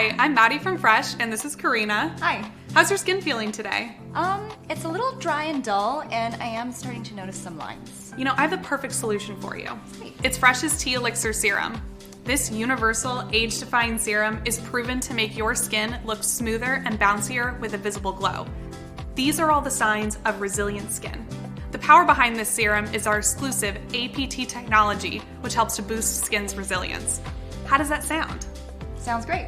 Hi, I'm Maddie from Fresh, and this is Karina. Hi. How's your skin feeling today? It's a little dry and dull, and I am starting to notice some lines. You know, I have the perfect solution for you. Sweet. It's Fresh's Tea Elixir Serum. This universal, age-defying serum is proven to make your skin look smoother and bouncier with a visible glow. These are all the signs of resilient skin. The power behind this serum is our exclusive APT technology, which helps to boost skin's resilience. How does that sound? Sounds great.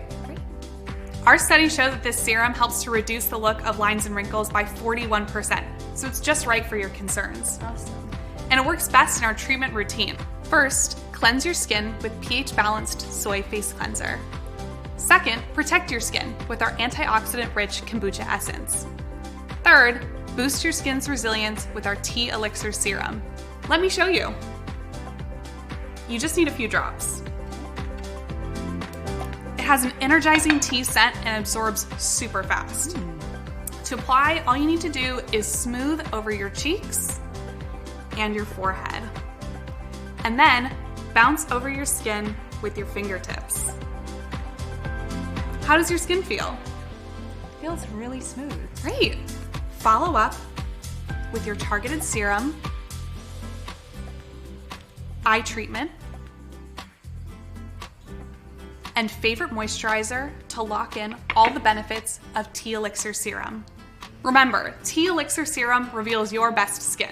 Our studies show that this serum helps to reduce the look of lines and wrinkles by 41%, so it's just right for your concerns. Awesome. And it works best in our treatment routine. First, cleanse your skin with pH-balanced soy face cleanser. Second, protect your skin with our antioxidant-rich kombucha essence. Third, boost your skin's resilience with our Tea Elixir Serum. Let me show you. You just need a few drops. It has an energizing tea scent and absorbs super fast. To apply, all you need to do is smooth over your cheeks and your forehead. And then bounce over your skin with your fingertips. How does your skin feel? Feels really smooth. Great. Follow up with your targeted serum, eye treatment, and favorite moisturizer to lock in all the benefits of Tea Elixir Serum. Remember, Tea Elixir Serum reveals your best skin.